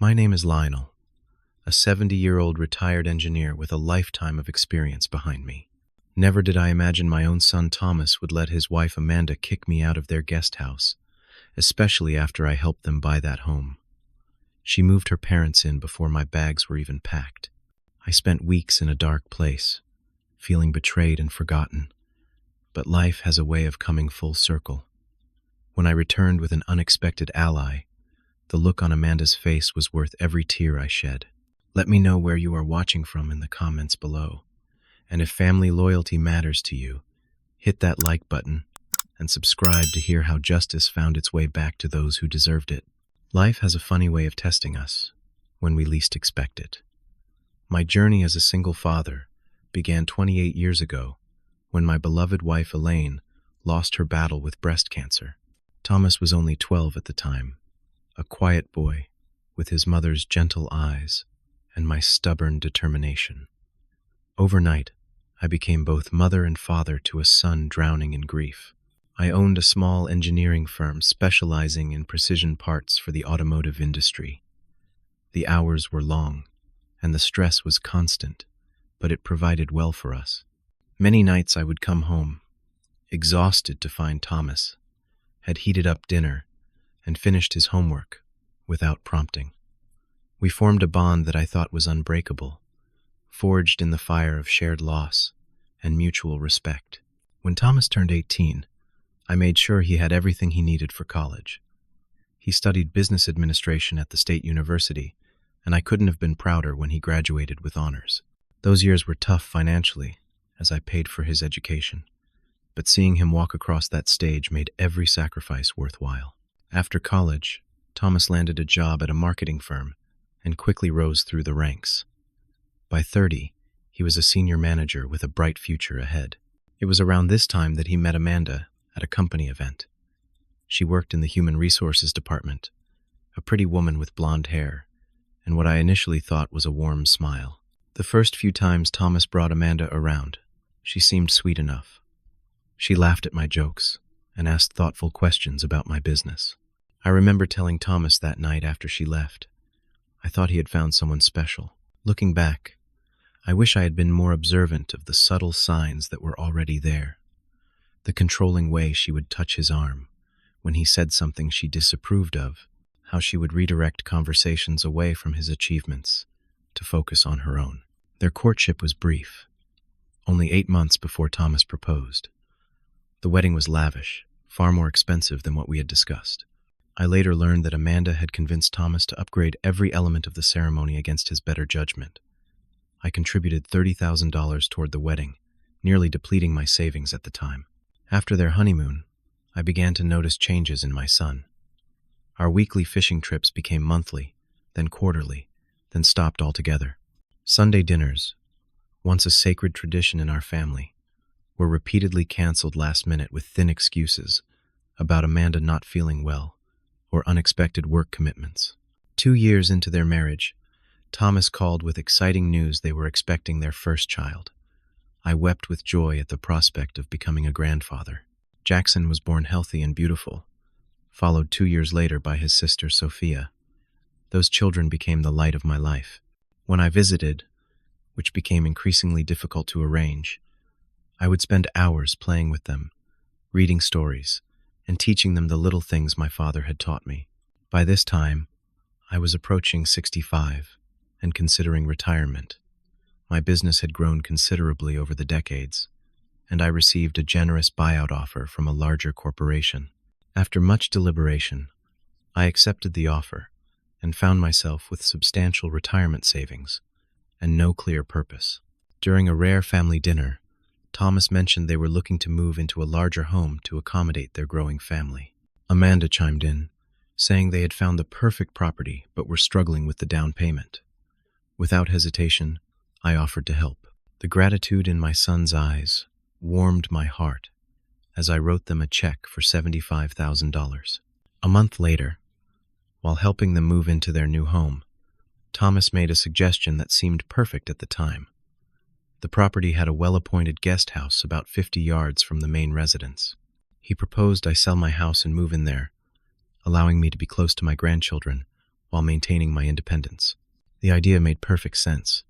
My name is Lionel, a 70-year-old retired engineer with a lifetime of experience behind me. Never did I imagine my own son Thomas would let his wife Amanda kick me out of their guest house, especially after I helped them buy that home. She moved her parents in before my bags were even packed. I spent weeks in a dark place, feeling betrayed and forgotten. But life has a way of coming full circle. When I returned with an unexpected ally, the look on Amanda's face was worth every tear I shed. Let me know where you are watching from in the comments below. And if family loyalty matters to you, hit that like button and subscribe to hear how justice found its way back to those who deserved it. Life has a funny way of testing us when we least expect it. My journey as a single father began 28 years ago when my beloved wife Elaine lost her battle with breast cancer. Thomas was only 12 at the time, a quiet boy with his mother's gentle eyes and my stubborn determination. Overnight, I became both mother and father to a son drowning in grief. I owned a small engineering firm specializing in precision parts for the automotive industry. The hours were long, and the stress was constant, but it provided well for us. Many nights I would come home, exhausted to find Thomas had heated up dinner and finished his homework without prompting. We formed a bond that I thought was unbreakable, forged in the fire of shared loss and mutual respect. When Thomas turned 18, I made sure he had everything he needed for college. He studied business administration at the State University, and I couldn't have been prouder when he graduated with honors. Those years were tough financially, as I paid for his education, but seeing him walk across that stage made every sacrifice worthwhile. After college, Thomas landed a job at a marketing firm and quickly rose through the ranks. By 30, he was a senior manager with a bright future ahead. It was around this time that he met Amanda at a company event. She worked in the human resources department, a pretty woman with blonde hair, and what I initially thought was a warm smile. The first few times Thomas brought Amanda around, she seemed sweet enough. She laughed at my jokes and asked thoughtful questions about my business. I remember telling Thomas that night after she left, I thought he had found someone special. Looking back, I wish I had been more observant of the subtle signs that were already there. The controlling way she would touch his arm when he said something she disapproved of, how she would redirect conversations away from his achievements to focus on her own. Their courtship was brief, only 8 months before Thomas proposed. The wedding was lavish, far more expensive than what we had discussed. I later learned that Amanda had convinced Thomas to upgrade every element of the ceremony against his better judgment. I contributed $30,000 toward the wedding, nearly depleting my savings at the time. After their honeymoon, I began to notice changes in my son. Our weekly fishing trips became monthly, then quarterly, then stopped altogether. Sunday dinners, once a sacred tradition in our family, were repeatedly canceled last minute with thin excuses about Amanda not feeling well or unexpected work commitments. 2 years into their marriage, Thomas called with exciting news they were expecting their first child. I wept with joy at the prospect of becoming a grandfather. Jackson was born healthy and beautiful, followed 2 years later by his sister Sophia. Those children became the light of my life. When I visited, which became increasingly difficult to arrange, I would spend hours playing with them, reading stories, and teaching them the little things my father had taught me. By this time, I was approaching 65 and considering retirement. My business had grown considerably over the decades, and I received a generous buyout offer from a larger corporation. After much deliberation, I accepted the offer and found myself with substantial retirement savings and no clear purpose. During a rare family dinner, Thomas mentioned they were looking to move into a larger home to accommodate their growing family. Amanda chimed in, saying they had found the perfect property but were struggling with the down payment. Without hesitation, I offered to help. The gratitude in my son's eyes warmed my heart as I wrote them a check for $75,000. A month later, while helping them move into their new home, Thomas made a suggestion that seemed perfect at the time. The property had a well-appointed guest house about 50 yards from the main residence. He proposed I sell my house and move in there, allowing me to be close to my grandchildren while maintaining my independence. The idea made perfect sense.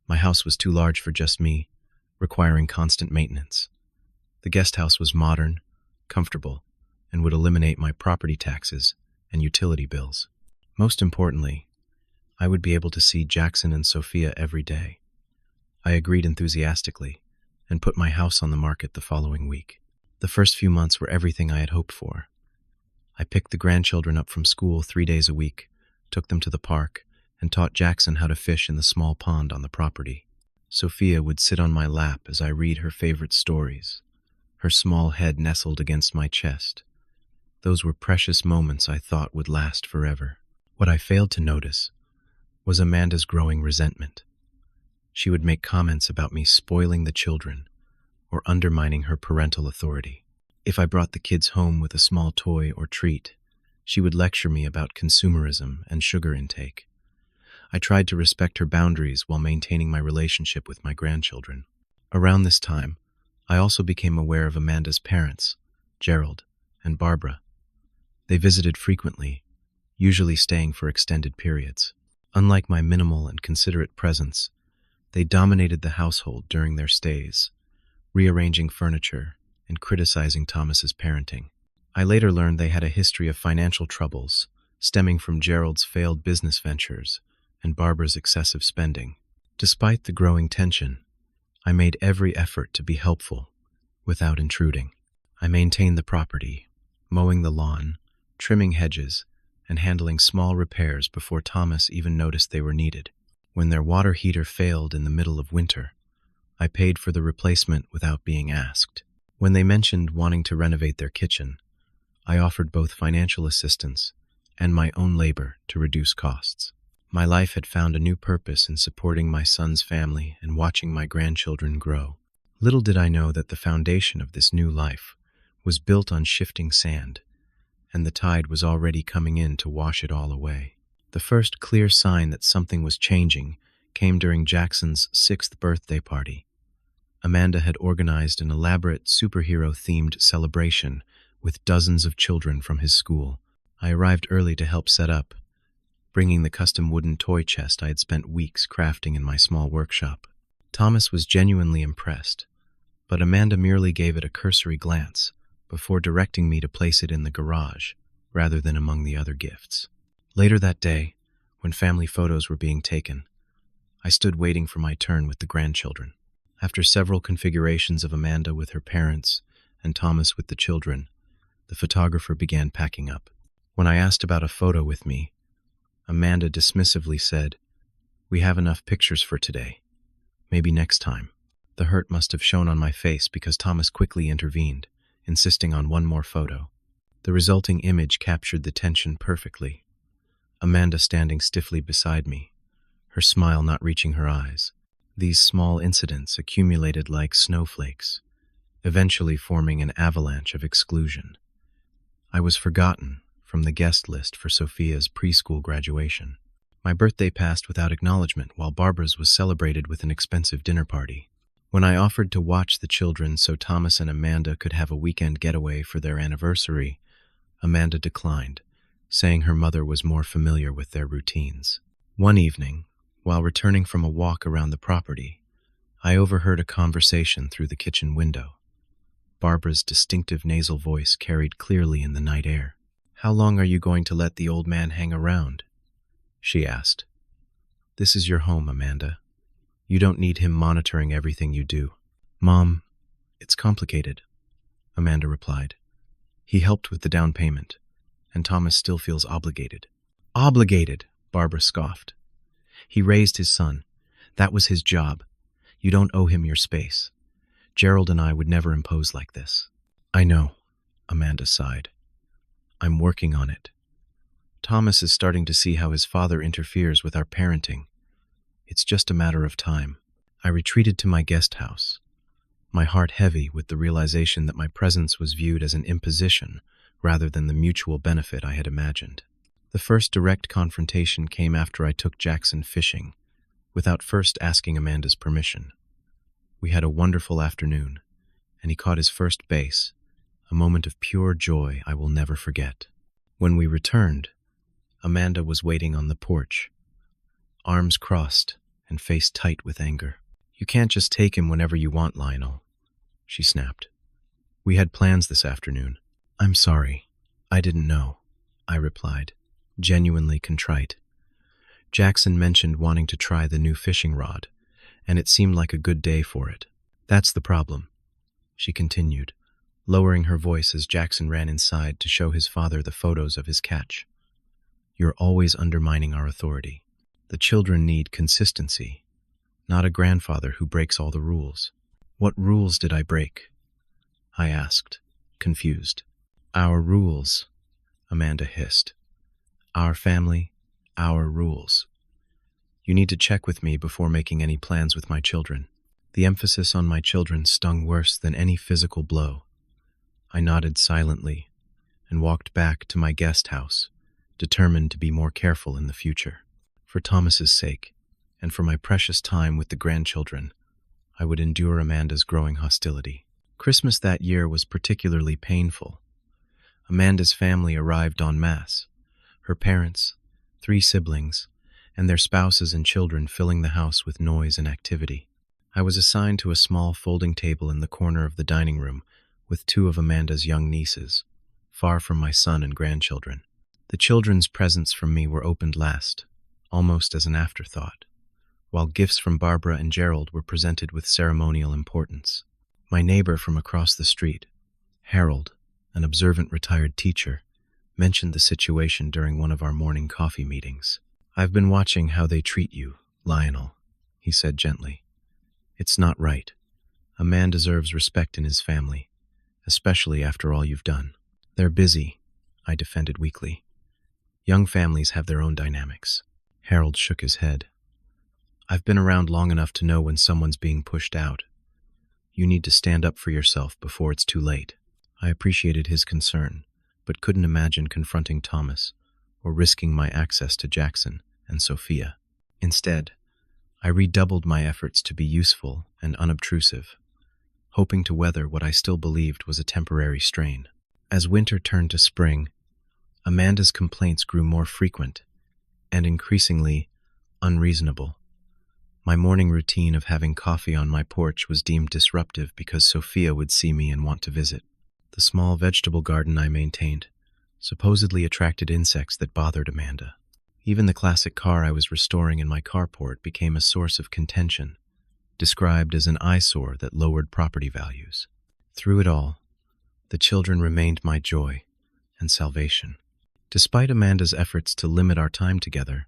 My house was too large for just me, requiring constant maintenance. The guest house was modern, comfortable, and would eliminate my property taxes and utility bills. Most importantly, I would be able to see Jackson and Sophia every day. I agreed enthusiastically and put my house on the market the following week. The first few months were everything I had hoped for. I picked the grandchildren up from school 3 days a week, took them to the park, and taught Jackson how to fish in the small pond on the property. Sophia would sit on my lap as I read her favorite stories, her small head nestled against my chest. Those were precious moments I thought would last forever. What I failed to notice was Amanda's growing resentment. She would make comments about me spoiling the children or undermining her parental authority. If I brought the kids home with a small toy or treat, she would lecture me about consumerism and sugar intake. I tried to respect her boundaries while maintaining my relationship with my grandchildren. Around this time, I also became aware of Amanda's parents, Gerald and Barbara. They visited frequently, usually staying for extended periods. Unlike my minimal and considerate presence, they dominated the household during their stays, rearranging furniture and criticizing Thomas's parenting. I later learned they had a history of financial troubles, stemming from Gerald's failed business ventures and Barbara's excessive spending. Despite the growing tension, I made every effort to be helpful without intruding. I maintained the property, mowing the lawn, trimming hedges, and handling small repairs before Thomas even noticed they were needed. When their water heater failed in the middle of winter, I paid for the replacement without being asked. When they mentioned wanting to renovate their kitchen, I offered both financial assistance and my own labor to reduce costs. My life had found a new purpose in supporting my son's family and watching my grandchildren grow. Little did I know that the foundation of this new life was built on shifting sand, and the tide was already coming in to wash it all away. The first clear sign that something was changing came during Jackson's 6th birthday party. Amanda had organized an elaborate superhero-themed celebration with dozens of children from his school. I arrived early to help set up, bringing the custom wooden toy chest I had spent weeks crafting in my small workshop. Thomas was genuinely impressed, but Amanda merely gave it a cursory glance before directing me to place it in the garage rather than among the other gifts. Later that day, when family photos were being taken, I stood waiting for my turn with the grandchildren. After several configurations of Amanda with her parents and Thomas with the children, the photographer began packing up. When I asked about a photo with me, Amanda dismissively said, "We have enough pictures for today. Maybe next time." The hurt must have shown on my face because Thomas quickly intervened, insisting on one more photo. The resulting image captured the tension perfectly. Amanda standing stiffly beside me, her smile not reaching her eyes. These small incidents accumulated like snowflakes, eventually forming an avalanche of exclusion. I was forgotten from the guest list for Sophia's preschool graduation. My birthday passed without acknowledgement while Barbara's was celebrated with an expensive dinner party. When I offered to watch the children so Thomas and Amanda could have a weekend getaway for their anniversary, Amanda declined, saying her mother was more familiar with their routines. One evening, while returning from a walk around the property, I overheard a conversation through the kitchen window. Barbara's distinctive nasal voice carried clearly in the night air. "How long are you going to let the old man hang around?" she asked. "This is your home, Amanda. You don't need him monitoring everything you do." "Mom, it's complicated," Amanda replied. "He helped with the down payment, and Thomas still feels obligated." "Obligated," Barbara scoffed. "He raised his son. That was his job. You don't owe him your space. Gerald and I would never impose like this." "I know," Amanda sighed. "I'm working on it. Thomas is starting to see how his father interferes with our parenting. It's just a matter of time." I retreated to my guest house, my heart heavy with the realization that my presence was viewed as an imposition rather than the mutual benefit I had imagined. The first direct confrontation came after I took Jackson fishing, without first asking Amanda's permission. We had a wonderful afternoon, and he caught his first bass, a moment of pure joy I will never forget. When we returned, Amanda was waiting on the porch, arms crossed and face tight with anger. "You can't just take him whenever you want, Lionel," she snapped. "We had plans this afternoon." "I'm sorry. I didn't know," I replied, genuinely contrite. Jackson mentioned wanting to try the new fishing rod, and it seemed like a good day for it. "That's the problem," she continued, lowering her voice as Jackson ran inside to show his father the photos of his catch. "You're always undermining our authority. The children need consistency, not a grandfather who breaks all the rules." "What rules did I break?" I asked, confused. "Our rules," Amanda hissed. "Our family, our rules. You need to check with me before making any plans with my children." The emphasis on my children stung worse than any physical blow. I nodded silently and walked back to my guest house, determined to be more careful in the future. For Thomas's sake, and for my precious time with the grandchildren, I would endure Amanda's growing hostility. Christmas that year was particularly painful. Amanda's family arrived en masse, her parents, 3 siblings, and their spouses and children filling the house with noise and activity. I was assigned to a small folding table in the corner of the dining room with 2 of Amanda's young nieces, far from my son and grandchildren. The children's presents from me were opened last, almost as an afterthought, while gifts from Barbara and Gerald were presented with ceremonial importance. My neighbor from across the street, Harold, an observant retired teacher, mentioned the situation during one of our morning coffee meetings. "I've been watching how they treat you, Lionel," he said gently. "It's not right. A man deserves respect in his family, especially after all you've done." "They're busy," I defended weakly. "Young families have their own dynamics." Harold shook his head. "I've been around long enough to know when someone's being pushed out. You need to stand up for yourself before it's too late." I appreciated his concern, but couldn't imagine confronting Thomas or risking my access to Jackson and Sophia. Instead, I redoubled my efforts to be useful and unobtrusive, hoping to weather what I still believed was a temporary strain. As winter turned to spring, Amanda's complaints grew more frequent and increasingly unreasonable. My morning routine of having coffee on my porch was deemed disruptive because Sophia would see me and want to visit. The small vegetable garden I maintained supposedly attracted insects that bothered Amanda. Even the classic car I was restoring in my carport became a source of contention, described as an eyesore that lowered property values. Through it all, the children remained my joy and salvation. Despite Amanda's efforts to limit our time together,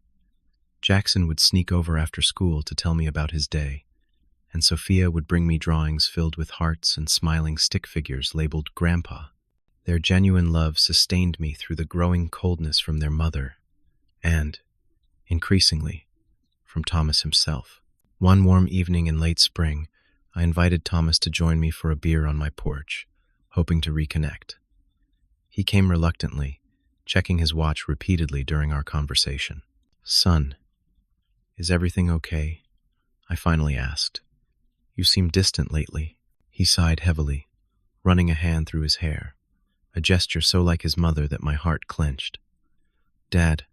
Jackson would sneak over after school to tell me about his day, and Sophia would bring me drawings filled with hearts and smiling stick figures labeled Grandpa. Their genuine love sustained me through the growing coldness from their mother and, increasingly, from Thomas himself. One warm evening in late spring, I invited Thomas to join me for a beer on my porch, hoping to reconnect. He came reluctantly, checking his watch repeatedly during our conversation. "Son, is everything okay?" I finally asked. "You seem distant lately." He sighed heavily, running a hand through his hair, a gesture so like his mother that my heart clenched. "Dad,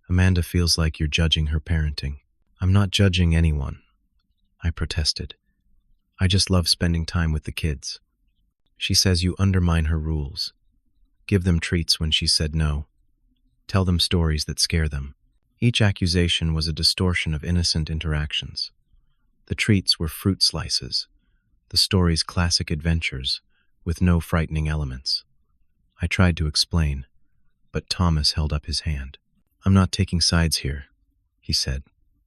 Amanda feels like you're judging her parenting." "I'm not judging anyone," I protested. "I just love spending time with the kids. She says you undermine her rules. Give them treats when she said no. Tell them stories that scare them." Each accusation was a distortion of innocent interactions. The treats were fruit slices, the stories classic adventures, with no frightening elements. I tried to explain, but Thomas held up his hand. "I'm not taking sides here," he said,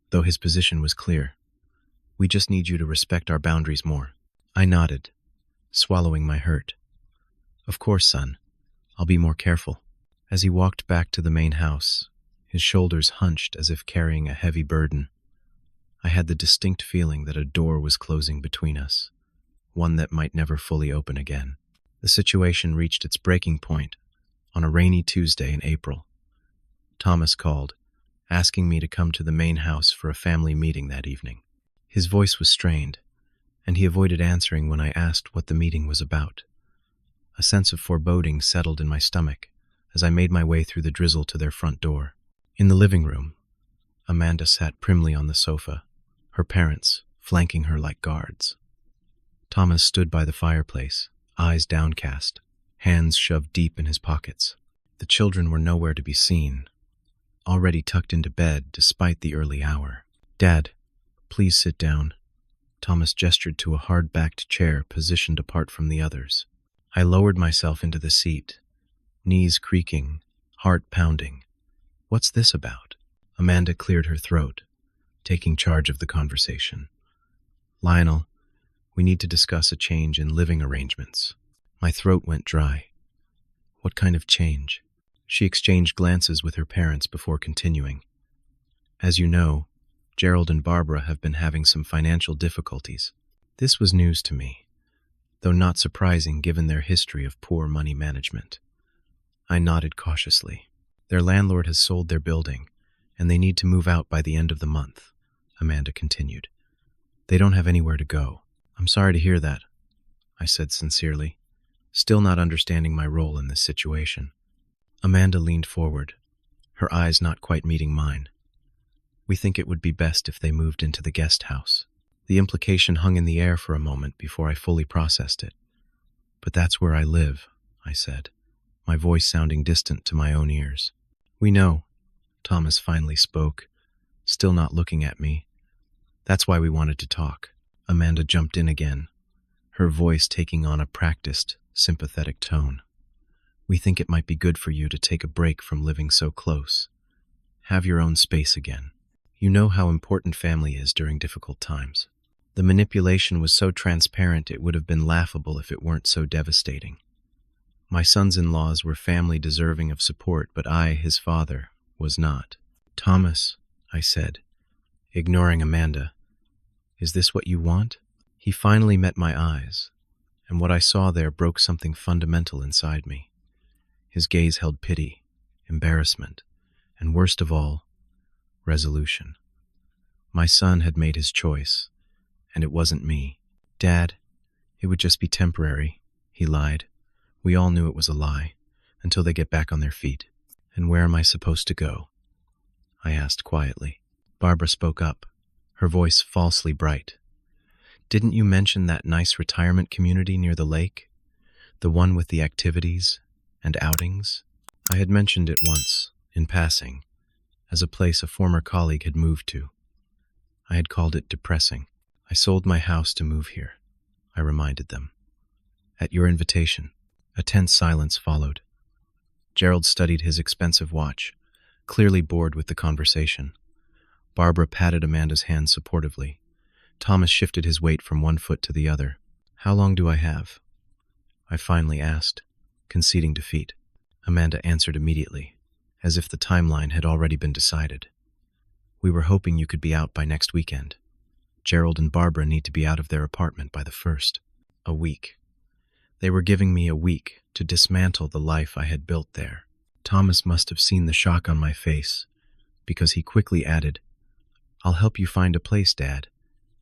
though his position was clear. "We just need you to respect our boundaries more." I nodded, swallowing my hurt. "Of course, son. I'll be more careful." As he walked back to the main house, his shoulders hunched as if carrying a heavy burden, I had the distinct feeling that a door was closing between us, one that might never fully open again. The situation reached its breaking point on a rainy Tuesday in April. Thomas called, asking me to come to the main house for a family meeting that evening. His voice was strained, and he avoided answering when I asked what the meeting was about. A sense of foreboding settled in my stomach as I made my way through the drizzle to their front door. In the living room, Amanda sat primly on the sofa, her parents flanking her like guards. Thomas stood by the fireplace, eyes downcast, hands shoved deep in his pockets. The children were nowhere to be seen, already tucked into bed despite the early hour. "Dad, please sit down." Thomas gestured to a hard-backed chair positioned apart from the others. I lowered myself into the seat, knees creaking, heart pounding. "What's this about?" Amanda cleared her throat, taking charge of the conversation. "Lionel, we need to discuss a change in living arrangements." My throat went dry. "What kind of change?" She exchanged glances with her parents before continuing. "As you know, Gerald and Barbara have been having some financial difficulties." This was news to me, though not surprising given their history of poor money management. I nodded cautiously. "Their landlord has sold their building, and they need to move out by the end of the month," Amanda continued. "They don't have anywhere to go." "I'm sorry to hear that," I said sincerely, still not understanding my role in this situation. Amanda leaned forward, her eyes not quite meeting mine. "We think it would be best if they moved into the guest house." The implication hung in the air for a moment before I fully processed it. "But that's where I live," I said, my voice sounding distant to my own ears. "We know," Thomas finally spoke, still not looking at me. "That's why we wanted to talk." Amanda jumped in again, her voice taking on a practiced, sympathetic tone. "We think it might be good for you to take a break from living so close. Have your own space again. You know how important family is during difficult times." The manipulation was so transparent it would have been laughable if it weren't so devastating. My sons-in-laws were family deserving of support, but I, his father, was not. "Thomas," I said, ignoring Amanda, "is this what you want?" He finally met my eyes, and what I saw there broke something fundamental inside me. His gaze held pity, embarrassment, and worst of all, resolution. My son had made his choice, and it wasn't me. "Dad, it would just be temporary," he lied. We all knew it was a lie, until they get back on their feet. "And where am I supposed to go?" I asked quietly. Barbara spoke up, her voice falsely bright. "Didn't you mention that nice retirement community near the lake? The one with the activities and outings?" I had mentioned it once, in passing, as a place a former colleague had moved to. I had called it depressing. "I sold my house to move here," I reminded them. "At your invitation." A tense silence followed. Gerald studied his expensive watch, clearly bored with the conversation. Barbara patted Amanda's hand supportively. Thomas shifted his weight from one foot to the other. "How long do I have?" I finally asked, conceding defeat. Amanda answered immediately, as if the timeline had already been decided. "We were hoping you could be out by next weekend. Gerald and Barbara need to be out of their apartment by the 1st. A week. They were giving me a week to dismantle the life I had built there. Thomas must have seen the shock on my face, because he quickly added, "I'll help you find a place, Dad,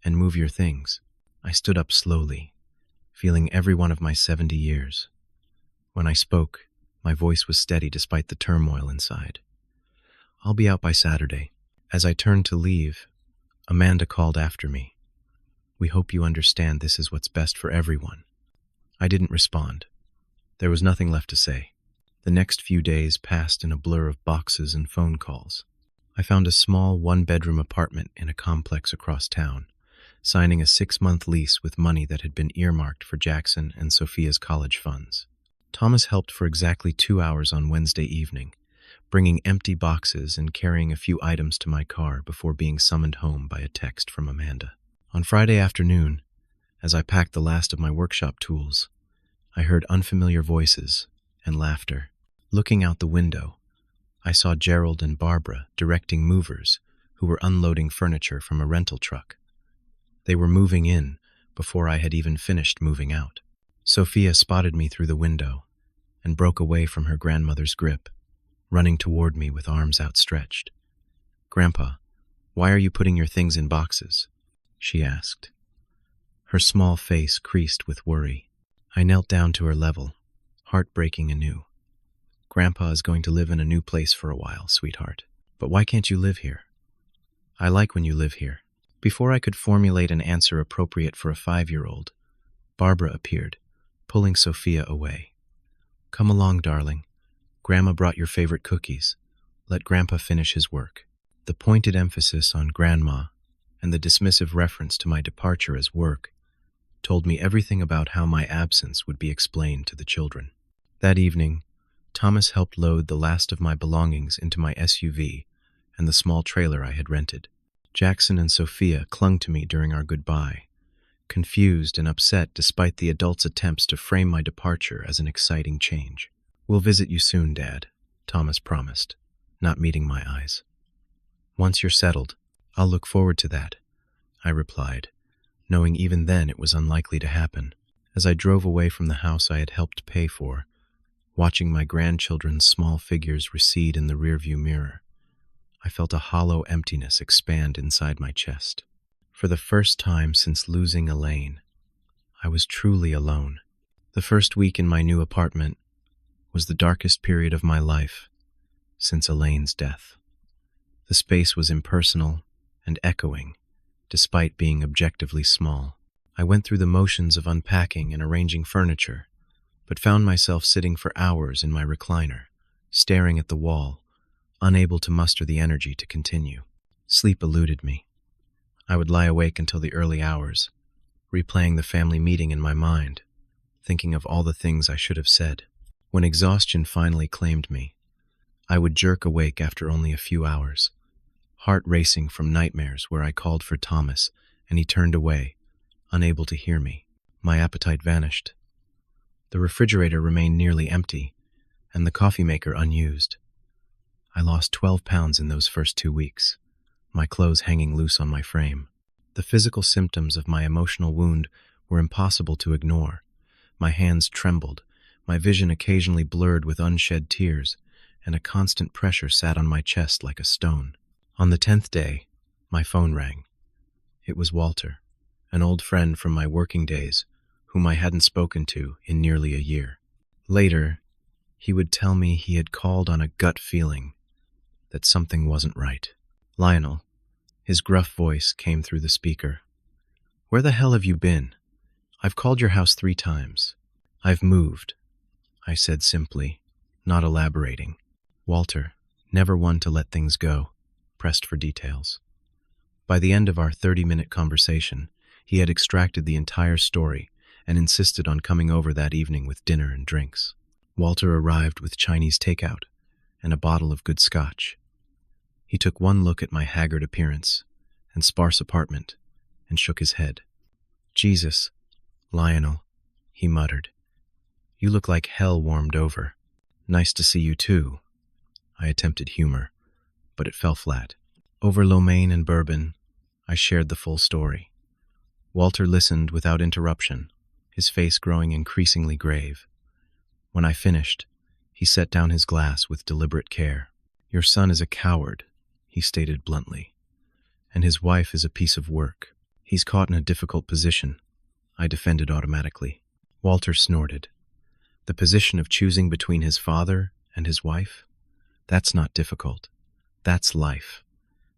and move your things." I stood up slowly, feeling every one of my 70 years. When I spoke, my voice was steady despite the turmoil inside. "I'll be out by Saturday." As I turned to leave, Amanda called after me. "We hope you understand this is what's best for everyone." I didn't respond. There was nothing left to say. The next few days passed in a blur of boxes and phone calls. I found a small one-bedroom apartment in a complex across town, signing a 6-month lease with money that had been earmarked for Jackson and Sophia's college funds. Thomas helped for exactly 2 hours on Wednesday evening, bringing empty boxes and carrying a few items to my car before being summoned home by a text from Amanda. On Friday afternoon, as I packed the last of my workshop tools, I heard unfamiliar voices and laughter. Looking out the window, I saw Gerald and Barbara directing movers who were unloading furniture from a rental truck. They were moving in before I had even finished moving out. Sophia spotted me through the window and broke away from her grandmother's grip, running toward me with arms outstretched. "Grandpa, why are you putting your things in boxes?" she asked. Her small face creased with worry. I knelt down to her level, heartbreaking anew. "Grandpa is going to live in a new place for a while, sweetheart. But why can't you live here? I like when you live here. Before I could formulate an answer appropriate for a 5-year-old, Barbara appeared, pulling Sophia away. Come along, darling. Grandma brought your favorite cookies. Let Grandpa finish his work. The pointed emphasis on grandma and the dismissive reference to my departure as work told me everything about how my absence would be explained to the children. That evening, Thomas helped load the last of my belongings into my SUV and the small trailer I had rented. Jackson and Sophia clung to me during our goodbye, confused and upset despite the adults' attempts to frame my departure as an exciting change. We'll visit you soon, Dad, Thomas promised, not meeting my eyes. Once you're settled, I'll look forward to that, I replied, knowing even then it was unlikely to happen. As I drove away from the house I had helped pay for, watching my grandchildren's small figures recede in the rearview mirror, I felt a hollow emptiness expand inside my chest. For the first time since losing Elaine, I was truly alone. The first week in my new apartment was the darkest period of my life since Elaine's death. The space was impersonal and echoing, despite being objectively small. I went through the motions of unpacking and arranging furniture, but found myself sitting for hours in my recliner, staring at the wall, unable to muster the energy to continue. Sleep eluded me. I would lie awake until the early hours, replaying the family meeting in my mind, thinking of all the things I should have said. When exhaustion finally claimed me, I would jerk awake after only a few hours, heart racing from nightmares where I called for Thomas and he turned away, unable to hear me. My appetite vanished. The refrigerator remained nearly empty, and the coffee maker unused. I lost 12 pounds in those first 2 weeks, my clothes hanging loose on my frame. The physical symptoms of my emotional wound were impossible to ignore. My hands trembled, my vision occasionally blurred with unshed tears, and a constant pressure sat on my chest like a stone. On the 10th day, my phone rang. It was Walter, an old friend from my working days, whom I hadn't spoken to in nearly a year. Later, he would tell me he had called on a gut feeling that something wasn't right. Lionel, his gruff voice came through the speaker. Where the hell have you been? I've called your house 3 times. I've moved, I said simply, not elaborating. Walter, never one to let things go, pressed for details. By the end of our 30-minute conversation, he had extracted the entire story and insisted on coming over that evening with dinner and drinks. Walter arrived with Chinese takeout and a bottle of good scotch. He took one look at my haggard appearance and sparse apartment and shook his head. Jesus, Lionel, he muttered. You look like hell warmed over. Nice to see you too. I attempted humor, but it fell flat. Over lo mein and bourbon, I shared the full story. Walter listened without interruption, his face growing increasingly grave. When I finished, he set down his glass with deliberate care. Your son is a coward, he stated bluntly, and his wife is a piece of work. He's caught in a difficult position, I defended automatically. Walter snorted. The position of choosing between his father and his wife? That's not difficult. That's life.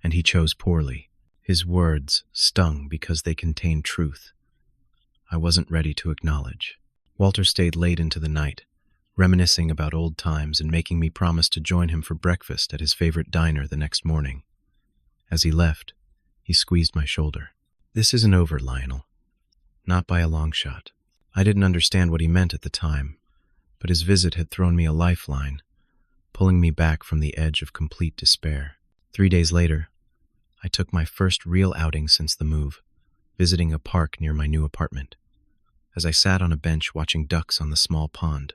And he chose poorly. His words stung because they contained truth I wasn't ready to acknowledge. Walter stayed late into the night, reminiscing about old times and making me promise to join him for breakfast at his favorite diner the next morning. As he left, he squeezed my shoulder. This isn't over, Lionel. Not by a long shot. I didn't understand what he meant at the time, but his visit had thrown me a lifeline, pulling me back from the edge of complete despair. 3 days later, I took my first real outing since the move, visiting a park near my new apartment. As I sat on a bench watching ducks on the small pond,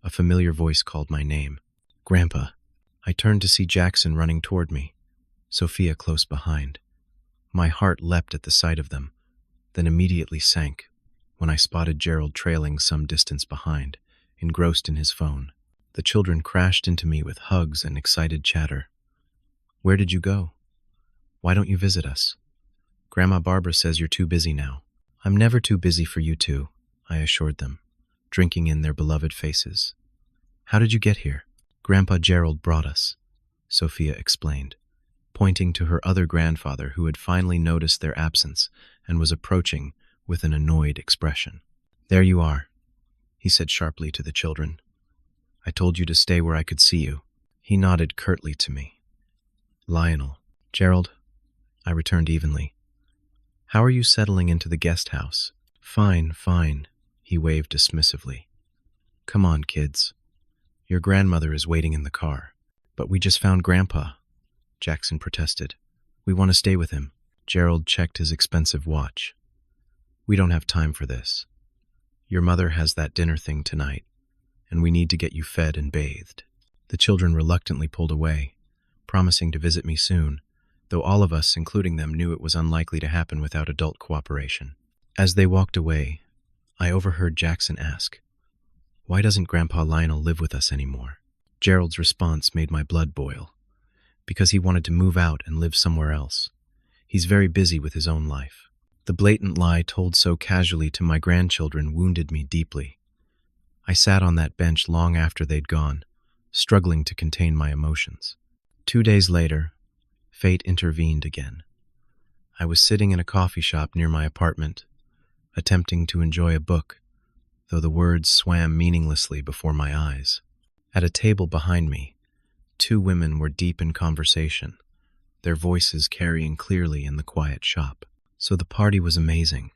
a familiar voice called my name. Grandpa. I turned to see Jackson running toward me, Sophia close behind. My heart leapt at the sight of them, then immediately sank when I spotted Gerald trailing some distance behind, engrossed in his phone. The children crashed into me with hugs and excited chatter. Where did you go? Why don't you visit us? Grandma Barbara says you're too busy now. I'm never too busy for you two, I assured them, drinking in their beloved faces. How did you get here? Grandpa Gerald brought us. Sophia explained, pointing to her other grandfather who had finally noticed their absence and was approaching with an annoyed expression. "There you are," he said sharply to the children. "I told you to stay where I could see you." He nodded curtly to me. "Lionel." "Gerald," I returned evenly. "How are you settling into the guest house?" "Fine, fine," he waved dismissively. "Come on, kids. Your grandmother is waiting in the car." "But we just found Grandpa," Jackson protested. "We want to stay with him." Gerald checked his expensive watch. "We don't have time for this. Your mother has that dinner thing tonight, and we need to get you fed and bathed." The children reluctantly pulled away, promising to visit me soon, though all of us, including them, knew it was unlikely to happen without adult cooperation. As they walked away, I overheard Jackson ask, "Why doesn't Grandpa Lionel live with us anymore?" Gerald's response made my blood boil. "Because he wanted to move out and live somewhere else. He's very busy with his own life." The blatant lie told so casually to my grandchildren wounded me deeply. I sat on that bench long after they'd gone, struggling to contain my emotions. 2 days later, fate intervened again. I was sitting in a coffee shop near my apartment, attempting to enjoy a book, though the words swam meaninglessly before my eyes. At a table behind me, 2 women were deep in conversation, their voices carrying clearly in the quiet shop. "So the party was amazing,"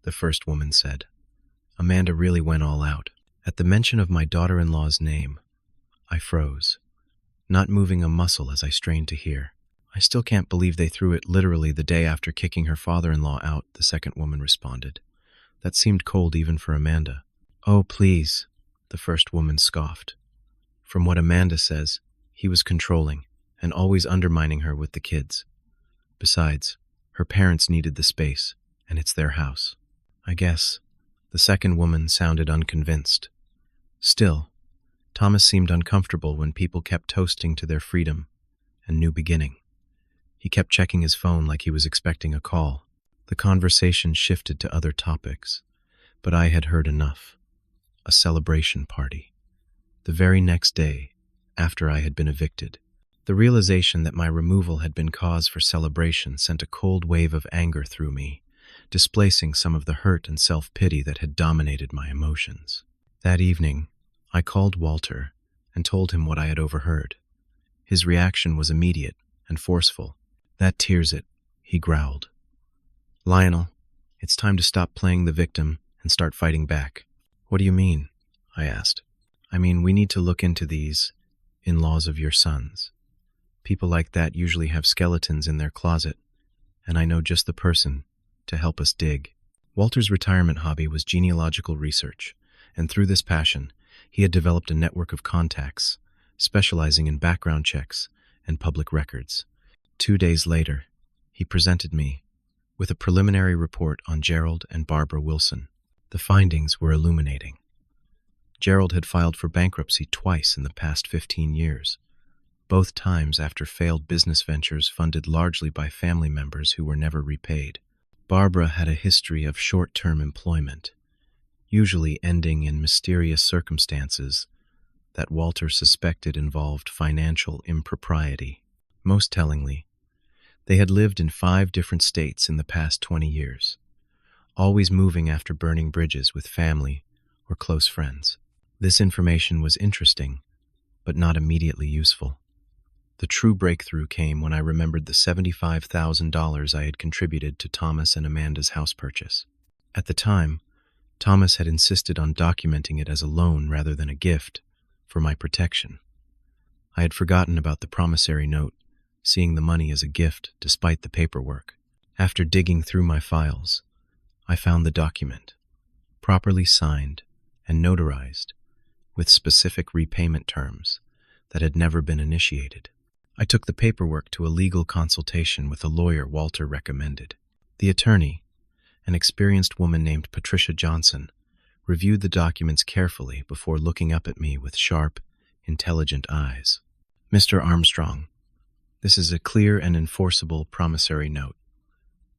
the first woman said. "Amanda really went all out." At the mention of my daughter-in-law's name, I froze, not moving a muscle as I strained to hear. "I still can't believe they threw it literally the day after kicking her father-in-law out," the second woman responded. "That seemed cold even for Amanda." "Oh, please," the first woman scoffed. "From what Amanda says, he was controlling and always undermining her with the kids. Besides, her parents needed the space, and it's their house." "I guess." The second woman sounded unconvinced. Still, Thomas seemed uncomfortable when people kept toasting to their freedom and new beginning. He kept checking his phone like he was expecting a call. The conversation shifted to other topics, but I had heard enough. A celebration party. The very next day, after I had been evicted. The realization that my removal had been cause for celebration sent a cold wave of anger through me, displacing some of the hurt and self-pity that had dominated my emotions. That evening, I called Walter and told him what I had overheard. His reaction was immediate and forceful. "That tears it," he growled. "Lionel, it's time to stop playing the victim and start fighting back." "What do you mean?" I asked. "I mean, we need to look into these in-laws of your sons. People like that usually have skeletons in their closet, and I know just the person to help us dig." Walter's retirement hobby was genealogical research, and through this passion, he had developed a network of contacts, specializing in background checks and public records. 2 days later, he presented me with a preliminary report on Gerald and Barbara Wilson. The findings were illuminating. Gerald had filed for bankruptcy twice in the past 15 years, both times after failed business ventures funded largely by family members who were never repaid. Barbara had a history of short-term employment, usually ending in mysterious circumstances that Walter suspected involved financial impropriety. Most tellingly, they had lived in 5 different states in the past 20 years, always moving after burning bridges with family or close friends. This information was interesting, but not immediately useful. The true breakthrough came when I remembered the $75,000 I had contributed to Thomas and Amanda's house purchase. At the time, Thomas had insisted on documenting it as a loan rather than a gift for my protection. I had forgotten about the promissory note, seeing the money as a gift despite the paperwork. After digging through my files, I found the document, properly signed and notarized, with specific repayment terms that had never been initiated. I took the paperwork to a legal consultation with a lawyer Walter recommended. The attorney, an experienced woman named Patricia Johnson, reviewed the documents carefully before looking up at me with sharp, intelligent eyes. "Mr. Armstrong, this is a clear and enforceable promissory note.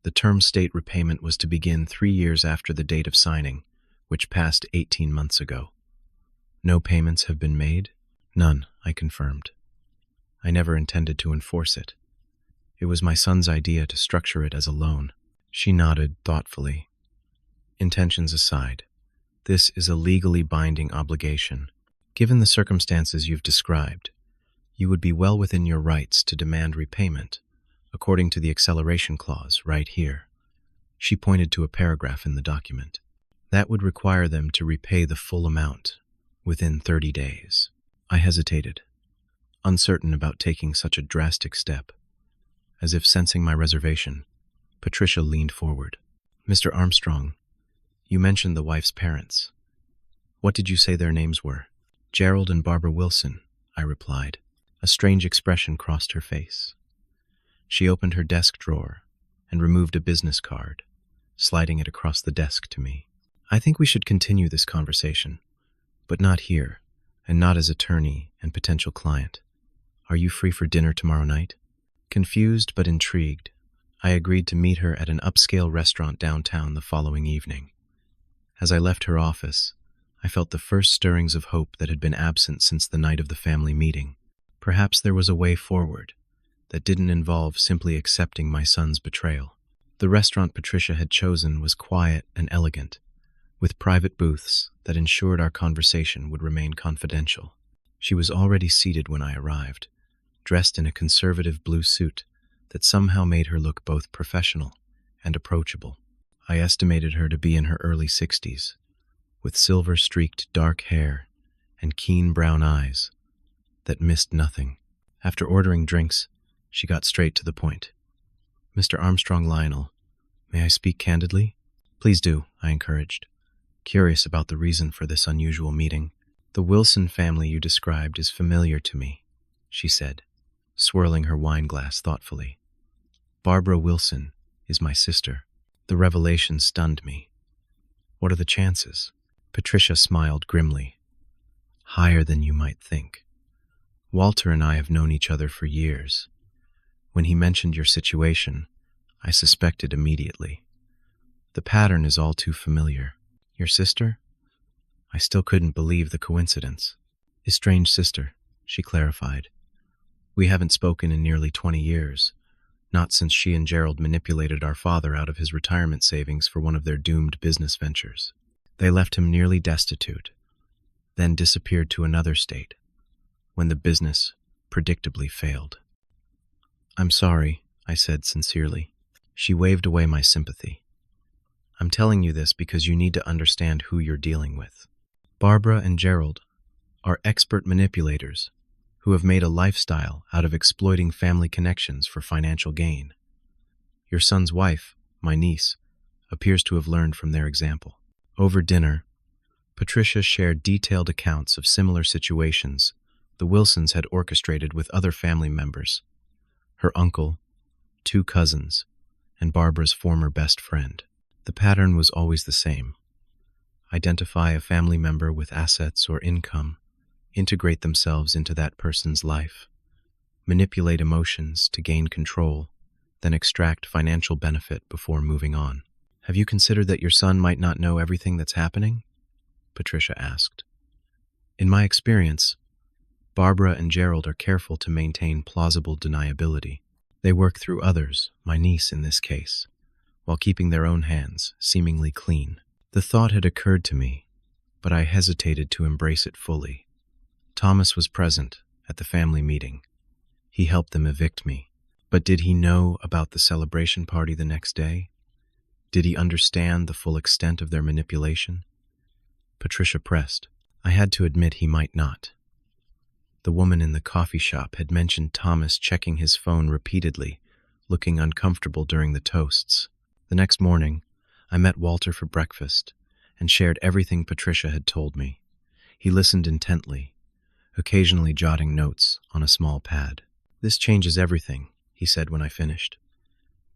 The term state repayment was to begin 3 years after the date of signing, which passed 18 months ago. No payments have been made?" "None," I confirmed. I never intended to enforce it. It was my son's idea to structure it as a loan. She nodded thoughtfully. Intentions aside, this is a legally binding obligation. Given the circumstances you've described, you would be well within your rights to demand repayment, according to the acceleration clause right here. She pointed to a paragraph in the document. That would require them to repay the full amount within 30 days. I hesitated, uncertain about taking such a drastic step. As if sensing my reservation, Patricia leaned forward. Mr. Armstrong, you mentioned the wife's parents. What did you say their names were? Gerald and Barbara Wilson, I replied. A strange expression crossed her face. She opened her desk drawer and removed a business card, sliding it across the desk to me. I think we should continue this conversation, but not here, and not as attorney and potential client. Are you free for dinner tomorrow night? Confused but intrigued, I agreed to meet her at an upscale restaurant downtown the following evening. As I left her office, I felt the first stirrings of hope that had been absent since the night of the family meeting. Perhaps there was a way forward that didn't involve simply accepting my son's betrayal. The restaurant Patricia had chosen was quiet and elegant, with private booths that ensured our conversation would remain confidential. She was already seated when I arrived, dressed in a conservative blue suit that somehow made her look both professional and approachable. I estimated her to be in her early 60s, with silver-streaked dark hair and keen brown eyes that missed nothing. After ordering drinks, she got straight to the point. Mr. Armstrong, Lionel, may I speak candidly? Please do, I encouraged, curious about the reason for this unusual meeting. The Wilson family you described is familiar to me, she said, swirling her wine glass thoughtfully. Barbara Wilson is my sister. The revelation stunned me. What are the chances? Patricia smiled grimly. Higher than you might think. Walter and I have known each other for years. When he mentioned your situation, I suspected immediately. The pattern is all too familiar. Your sister? I still couldn't believe the coincidence. Estranged sister, she clarified. We haven't spoken in nearly 20 years, not since she and Gerald manipulated our father out of his retirement savings for one of their doomed business ventures. They left him nearly destitute, then disappeared to another state, when the business predictably failed. I'm sorry, I said sincerely. She waved away my sympathy. I'm telling you this because you need to understand who you're dealing with. Barbara and Gerald are expert manipulators who have made a lifestyle out of exploiting family connections for financial gain. Your son's wife, my niece, appears to have learned from their example. Over dinner, Patricia shared detailed accounts of similar situations the Wilsons had orchestrated with other family members, her uncle, 2 cousins, and Barbara's former best friend. The pattern was always the same. Identify a family member with assets or income, integrate themselves into that person's life, manipulate emotions to gain control, then extract financial benefit before moving on. Have you considered that your son might not know everything that's happening? Patricia asked. In my experience, Barbara and Gerald are careful to maintain plausible deniability. They work through others, my niece in this case, while keeping their own hands seemingly clean. The thought had occurred to me, but I hesitated to embrace it fully. Thomas was present at the family meeting. He helped them evict me. But did he know about the celebration party the next day? Did he understand the full extent of their manipulation? Patricia pressed. I had to admit he might not. The woman in the coffee shop had mentioned Thomas checking his phone repeatedly, looking uncomfortable during the toasts. The next morning, I met Walter for breakfast and shared everything Patricia had told me. He listened intently, occasionally jotting notes on a small pad. This changes everything, he said when I finished.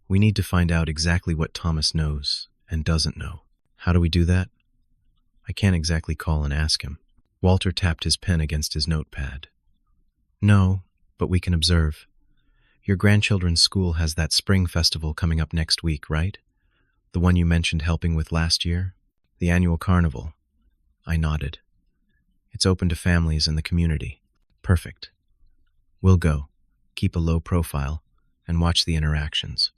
We need to find out exactly what Thomas knows and doesn't know. How do we do that? I can't exactly call and ask him. Walter tapped his pen against his notepad. No, but we can observe. Your grandchildren's school has that spring festival coming up next week, right? The one you mentioned helping with last year? The annual carnival. I nodded. It's open to families in the community. Perfect. We'll go. keep a low profile, and watch the interactions.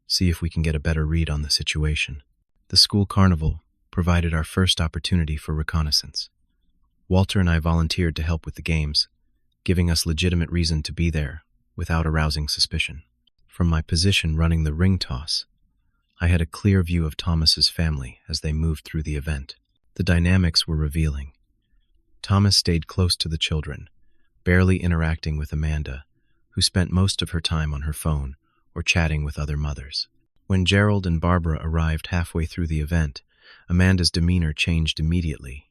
See if we can get a better read on the situation. The school carnival provided our first opportunity for reconnaissance. Walter and I volunteered to help with the games, giving us legitimate reason to be there without arousing suspicion. From my position running the ring toss, I had a clear view of Thomas's family as they moved through the event. The dynamics were revealing. Thomas stayed close to the children, barely interacting with Amanda, who spent most of her time on her phone or chatting with other mothers. When Gerald and Barbara arrived halfway through the event, Amanda's demeanor changed immediately.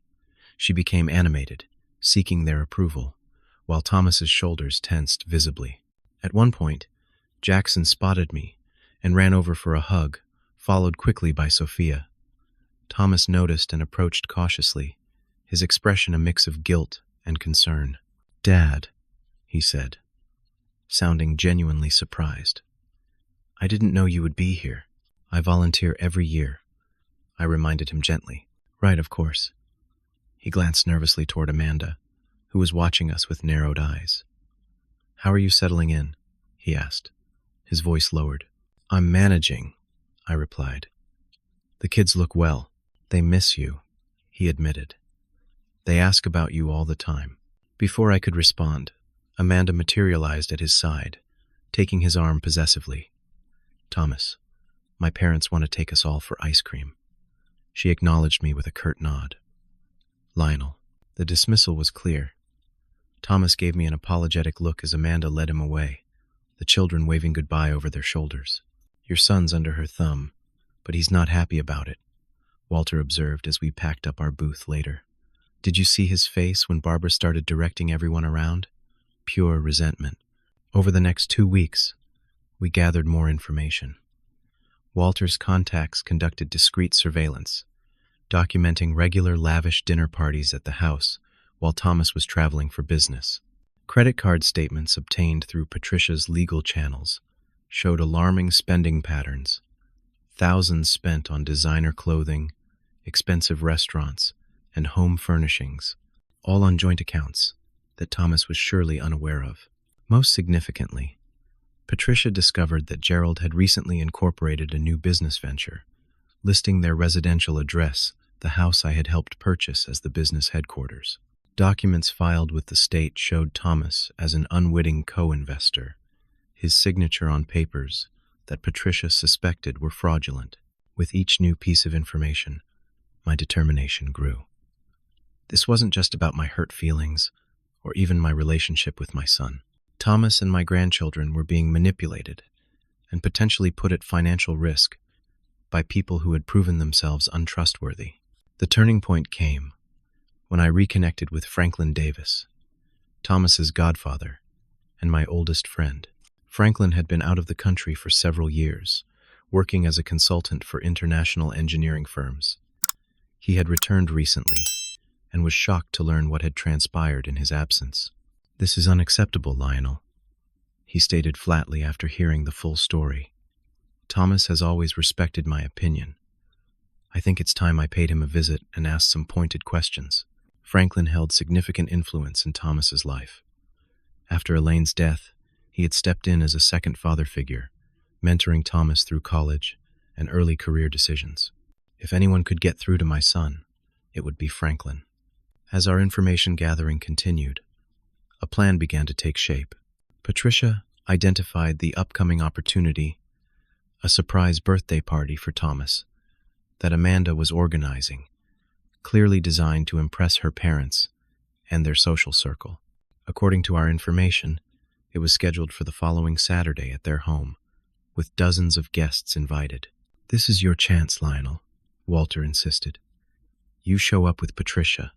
She became animated, seeking their approval, while Thomas's shoulders tensed visibly. At one point, Jackson spotted me and ran over for a hug, followed quickly by Sophia. Thomas noticed and approached cautiously, his expression a mix of guilt and concern. "Dad," he said, sounding genuinely surprised. "I didn't know you would be here. I volunteer every year," I reminded him gently. "Right, of course." He glanced nervously toward Amanda, who was watching us with narrowed eyes. "How are you settling in?" he asked, his voice lowered. "I'm managing," I replied. "The kids look well. They miss you," he admitted. "They ask about you all the time." Before I could respond, Amanda materialized at his side, taking his arm possessively. "Thomas, my parents want to take us all for ice cream." She acknowledged me with a curt nod. "Lionel." The dismissal was clear. Thomas gave me an apologetic look as Amanda led him away, the children waving goodbye over their shoulders. "Your son's under her thumb, but he's not happy about it," Walter observed as we packed up our booth later. "Did you see his face when Barbara started directing everyone around? Pure resentment." Over the next 2 weeks, we gathered more information. Walter's contacts conducted discreet surveillance, documenting regular lavish dinner parties at the house while Thomas was traveling for business. Credit card statements obtained through Patricia's legal channels showed alarming spending patterns, thousands spent on designer clothing, expensive restaurants, and home furnishings, all on joint accounts that Thomas was surely unaware of. Most significantly, Patricia discovered that Gerald had recently incorporated a new business venture, listing their residential address, the house I had helped purchase, as the business headquarters. Documents filed with the state showed Thomas as an unwitting co-investor, his signature on papers that Patricia suspected were fraudulent. With each new piece of information, my determination grew. This wasn't just about my hurt feelings or even my relationship with my son. Thomas and my grandchildren were being manipulated and potentially put at financial risk by people who had proven themselves untrustworthy. The turning point came when I reconnected with Franklin Davis, Thomas's godfather and my oldest friend. Franklin had been out of the country for several years, working as a consultant for international engineering firms. He had returned recently and was shocked to learn what had transpired in his absence. "This is unacceptable, Lionel," he stated flatly after hearing the full story. "Thomas has always respected my opinion. I think it's time I paid him a visit and asked some pointed questions." Franklin held significant influence in Thomas's life. After Elaine's death, he had stepped in as a second father figure, mentoring Thomas through college and early career decisions. If anyone could get through to my son, it would be Franklin. As our information gathering continued, a plan began to take shape. Patricia identified the upcoming opportunity, a surprise birthday party for Thomas, that Amanda was organizing, clearly designed to impress her parents and their social circle. According to our information, it was scheduled for the following Saturday at their home, with dozens of guests invited. "This is your chance, Lionel," Walter insisted. "You show up with Patricia.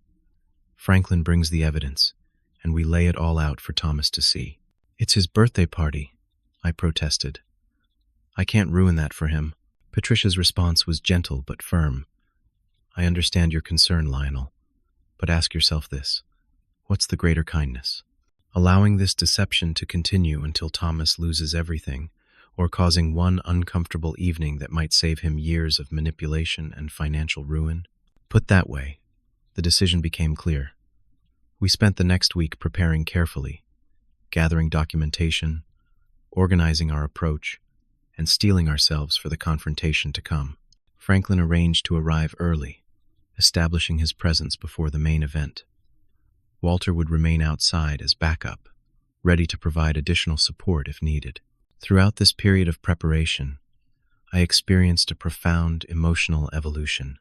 Franklin brings the evidence, and we lay it all out for Thomas to see." "It's his birthday party," I protested. "I can't ruin that for him." Patricia's response was gentle but firm. "I understand your concern, Lionel, but ask yourself this: what's the greater kindness? Allowing this deception to continue until Thomas loses everything, or causing one uncomfortable evening that might save him years of manipulation and financial ruin?" Put that way, the decision became clear. We spent the next week preparing carefully, gathering documentation, organizing our approach, and steeling ourselves for the confrontation to come. Franklin arranged to arrive early, establishing his presence before the main event. Walter would remain outside as backup, ready to provide additional support if needed. Throughout this period of preparation, I experienced a profound emotional evolution.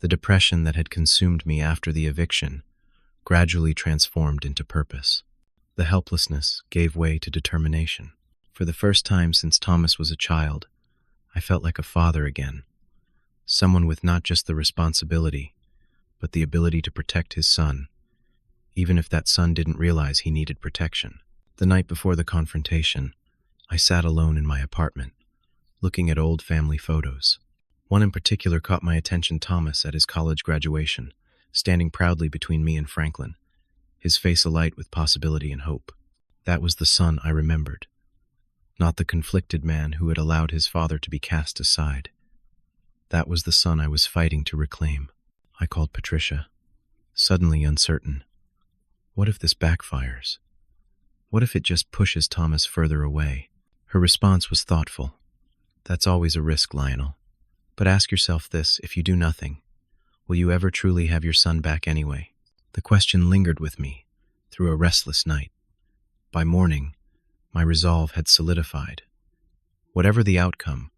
The depression that had consumed me after the eviction gradually transformed into purpose. The helplessness gave way to determination. For the first time since Thomas was a child, I felt like a father again, someone with not just the responsibility, but the ability to protect his son, even if that son didn't realize he needed protection. The night before the confrontation, I sat alone in my apartment, looking at old family photos. One in particular caught my attention: Thomas at his college graduation, standing proudly between me and Franklin, his face alight with possibility and hope. That was the son I remembered, not the conflicted man who had allowed his father to be cast aside. That was the son I was fighting to reclaim. I called Patricia, suddenly uncertain. What if this backfires? What if it just pushes Thomas further away? Her response was thoughtful. That's always a risk, Lionel. But ask yourself this: if you do nothing, will you ever truly have your son back anyway? The question lingered with me through a restless night. By morning, my resolve had solidified. Whatever the outcome,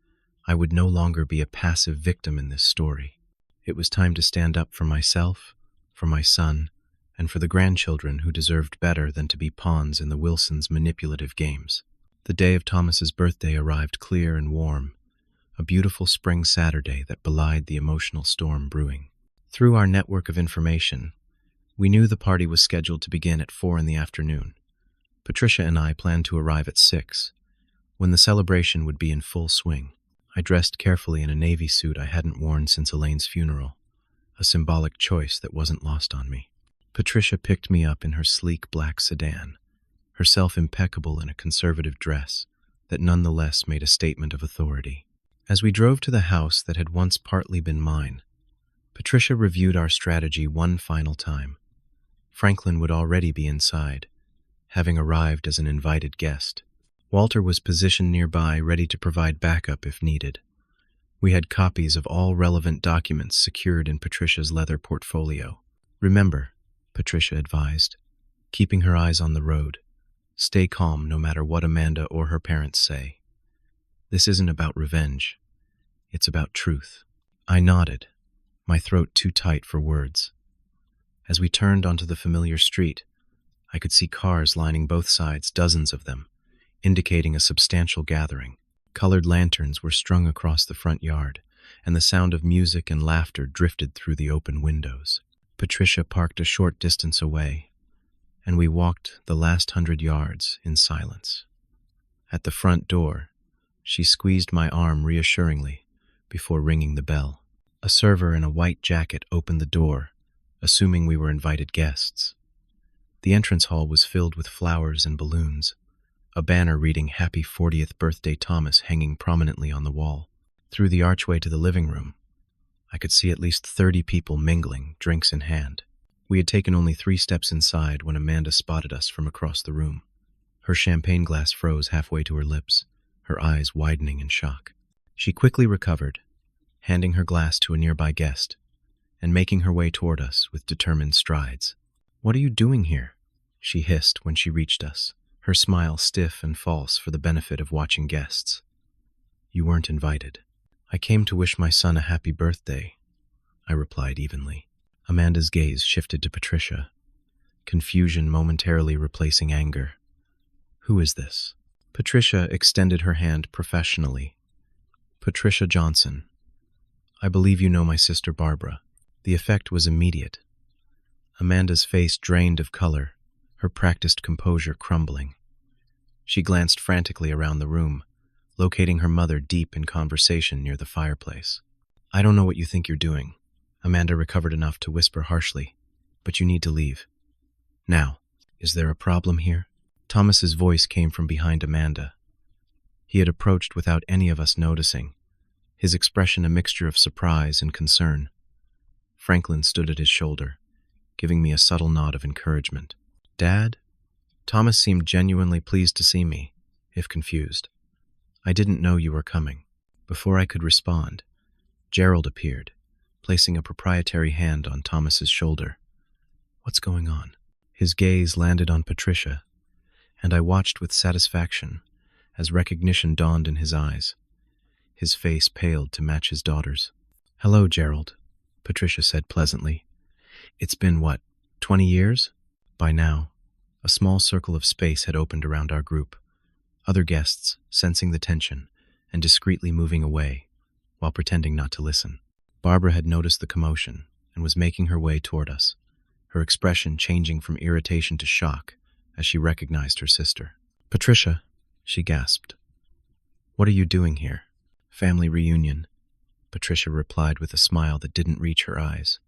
I would no longer be a passive victim in this story. It was time to stand up for myself, for my son, and for the grandchildren who deserved better than to be pawns in the Wilsons' manipulative games. The day of Thomas's birthday arrived clear and warm, a beautiful spring Saturday that belied the emotional storm brewing. Through our network of information, we knew the party was scheduled to begin at 4 in the afternoon. Patricia and I planned to arrive at 6, when the celebration would be in full swing. I dressed carefully in a navy suit I hadn't worn since Elaine's funeral, a symbolic choice that wasn't lost on me. Patricia picked me up in her sleek black sedan, herself impeccable in a conservative dress that nonetheless made a statement of authority. As we drove to the house that had once partly been mine, Patricia reviewed our strategy one final time. Franklin would already be inside, having arrived as an invited guest. Walter was positioned nearby, ready to provide backup if needed. We had copies of all relevant documents secured in Patricia's leather portfolio. Remember, Patricia advised, keeping her eyes on the road. Stay calm no matter what Amanda or her parents say. This isn't about revenge. It's about truth. I nodded, my throat too tight for words. As we turned onto the familiar street, I could see cars lining both sides, dozens of them, indicating a substantial gathering. Colored lanterns were strung across the front yard, and the sound of music and laughter drifted through the open windows. Patricia parked a short distance away, and we walked the last 100 yards in silence. At the front door, she squeezed my arm reassuringly before ringing the bell. A server in a white jacket opened the door, assuming we were invited guests. The entrance hall was filled with flowers and balloons, a banner reading "Happy 40th Birthday Thomas" hanging prominently on the wall. Through the archway to the living room, I could see at least 30 people mingling, drinks in hand. We had taken only 3 steps inside when Amanda spotted us from across the room. Her champagne glass froze halfway to her lips, her eyes widening in shock. She quickly recovered, handing her glass to a nearby guest, and making her way toward us with determined strides. "What are you doing here?" she hissed when she reached us, her smile stiff and false for the benefit of watching guests. "You weren't invited." "I came to wish my son a happy birthday," I replied evenly. Amanda's gaze shifted to Patricia, confusion momentarily replacing anger. "Who is this?" Patricia extended her hand professionally. "Patricia Johnson. I believe you know my sister Barbara." The effect was immediate. Amanda's face drained of color, her practiced composure crumbling. She glanced frantically around the room, locating her mother deep in conversation near the fireplace. "I don't know what you think you're doing." Amanda recovered enough to whisper harshly, "But you need to leave. Now, is there a problem here?" Thomas's voice came from behind Amanda. He had approached without any of us noticing, his expression a mixture of surprise and concern. Franklin stood at his shoulder, giving me a subtle nod of encouragement. "Dad, Thomas seemed genuinely pleased to see me, if confused. I didn't know you were coming. Before I could respond, Gerald appeared, placing a proprietary hand on Thomas's shoulder. What's going on? His gaze landed on Patricia, and I watched with satisfaction as recognition dawned in his eyes. His face paled to match his daughter's. Hello, Gerald, Patricia said pleasantly. It's been, 20 years? By now, a small circle of space had opened around our group, other guests sensing the tension and discreetly moving away while pretending not to listen. Barbara had noticed the commotion and was making her way toward us, her expression changing from irritation to shock as she recognized her sister. Patricia, she gasped. What are you doing here? Family reunion, Patricia replied with a smile that didn't reach her eyes.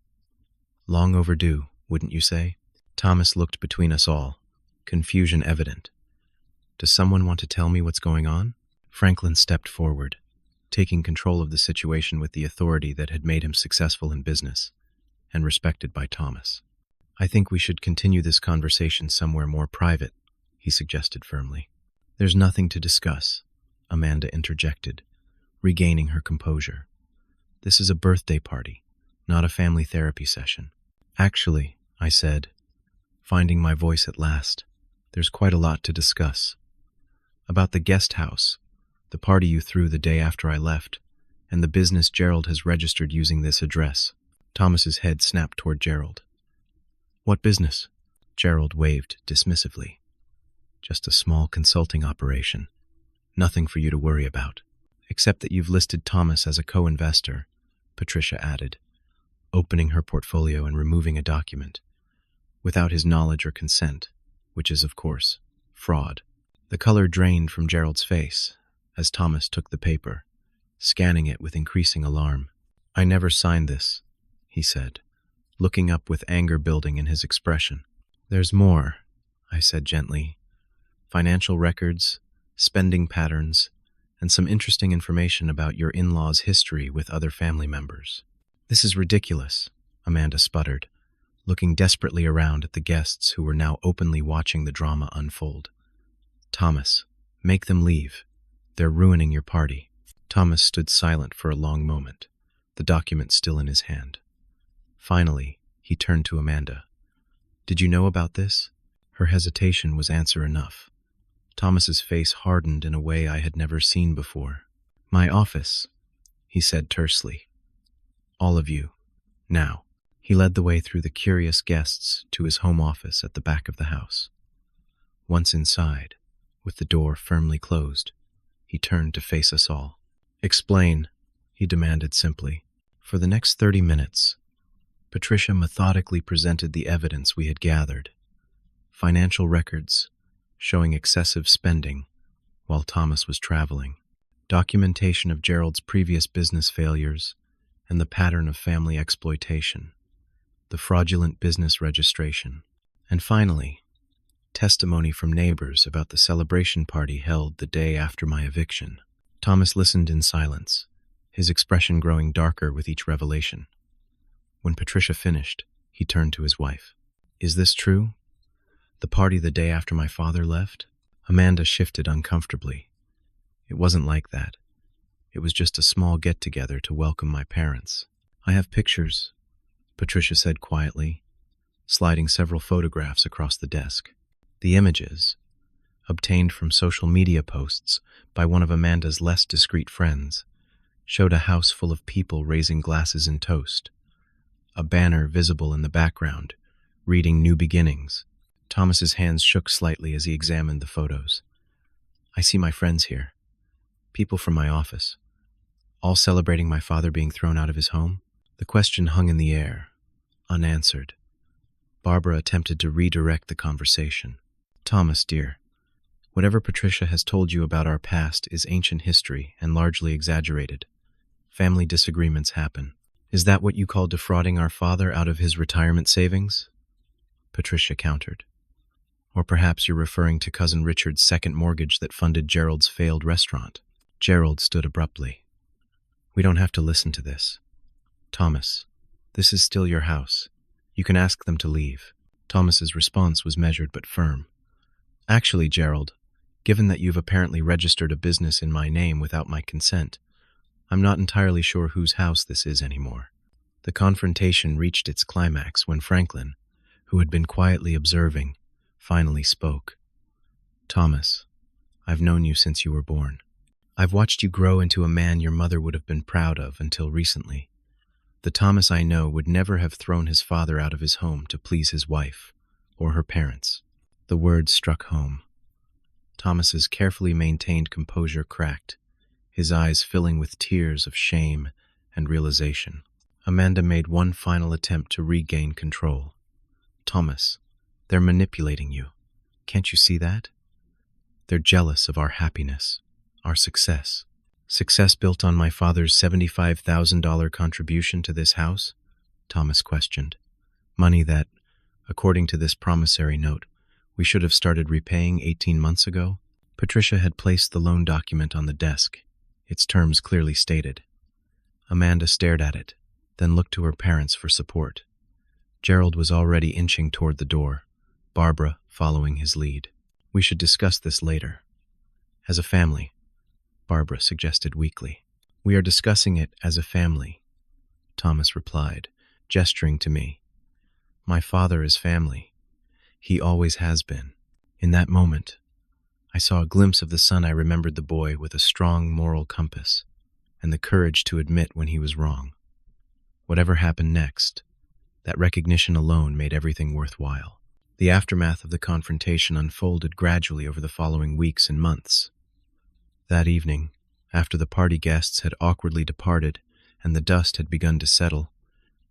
Long overdue, wouldn't you say? Thomas looked between us all, confusion evident. Does someone want to tell me what's going on? Franklin stepped forward, taking control of the situation with the authority that had made him successful in business and respected by Thomas. I think we should continue this conversation somewhere more private, he suggested firmly. There's nothing to discuss, Amanda interjected, regaining her composure. This is a birthday party, not a family therapy session. Actually, I said, finding my voice at last, there's quite a lot to discuss. About the guest house, the party you threw the day after I left, and the business Gerald has registered using this address. Thomas's head snapped toward Gerald. What business? Gerald waved dismissively. Just a small consulting operation. Nothing for you to worry about. Except that you've listed Thomas as a co-investor, Patricia added, opening her portfolio and removing a document, without his knowledge or consent, which is, of course, fraud. The color drained from Gerald's face as Thomas took the paper, scanning it with increasing alarm. I never signed this, he said, looking up with anger building in his expression. There's more, I said gently. Financial records, spending patterns, and some interesting information about your in-laws' history with other family members. This is ridiculous, Amanda sputtered, looking desperately around at the guests who were now openly watching the drama unfold. Thomas, make them leave. They're ruining your party. Thomas stood silent for a long moment, the document still in his hand. Finally, he turned to Amanda. Did you know about this? Her hesitation was answer enough. Thomas's face hardened in a way I had never seen before. My office, he said tersely. All of you. Now. He led the way through the curious guests to his home office at the back of the house. Once inside, with the door firmly closed, he turned to face us all. Explain, he demanded simply. For the next 30 minutes, Patricia methodically presented the evidence we had gathered. Financial records, showing excessive spending while Thomas was traveling, documentation of Gerald's previous business failures, and the pattern of family exploitation, the fraudulent business registration, and finally, testimony from neighbors about the celebration party held the day after my eviction. Thomas listened in silence, his expression growing darker with each revelation. When Patricia finished, he turned to his wife. Is this true? The party the day after my father left? Amanda shifted uncomfortably. It wasn't like that. It was just a small get-together to welcome my parents. I have pictures, Patricia said quietly, sliding several photographs across the desk. The images, obtained from social media posts by one of Amanda's less discreet friends, showed a house full of people raising glasses in toast, a banner visible in the background, reading New Beginnings. Thomas's hands shook slightly as he examined the photos. I see my friends here, people from my office, all celebrating my father being thrown out of his home. The question hung in the air, unanswered. Barbara attempted to redirect the conversation. Thomas, dear, whatever Patricia has told you about our past is ancient history and largely exaggerated. Family disagreements happen. Is that what you call defrauding our father out of his retirement savings? Patricia countered. Or perhaps you're referring to Cousin Richard's second mortgage that funded Gerald's failed restaurant. Gerald stood abruptly. We don't have to listen to this. Thomas, this is still your house. You can ask them to leave. Thomas's response was measured but firm. Actually, Gerald, given that you've apparently registered a business in my name without my consent, I'm not entirely sure whose house this is anymore. The confrontation reached its climax when Franklin, who had been quietly observing, finally spoke. Thomas, I've known you since you were born. I've watched you grow into a man your mother would have been proud of until recently. The Thomas I know would never have thrown his father out of his home to please his wife or her parents. The words struck home. Thomas's carefully maintained composure cracked, his eyes filling with tears of shame and realization. Amanda made one final attempt to regain control. Thomas, they're manipulating you. Can't you see that? They're jealous of our happiness, our success. Success built on my father's $75,000 contribution to this house? Thomas questioned. Money that, according to this promissory note, we should have started repaying 18 months ago? Patricia had placed the loan document on the desk, its terms clearly stated. Amanda stared at it, then looked to her parents for support. Gerald was already inching toward the door, Barbara following his lead. We should discuss this later. As a family, Barbara suggested weakly. We are discussing it as a family, Thomas replied, gesturing to me. My father is family. He always has been. In that moment, I saw a glimpse of the son I remembered, the boy with a strong moral compass and the courage to admit when he was wrong. Whatever happened next, that recognition alone made everything worthwhile. The aftermath of the confrontation unfolded gradually over the following weeks and months. That evening, after the party guests had awkwardly departed and the dust had begun to settle,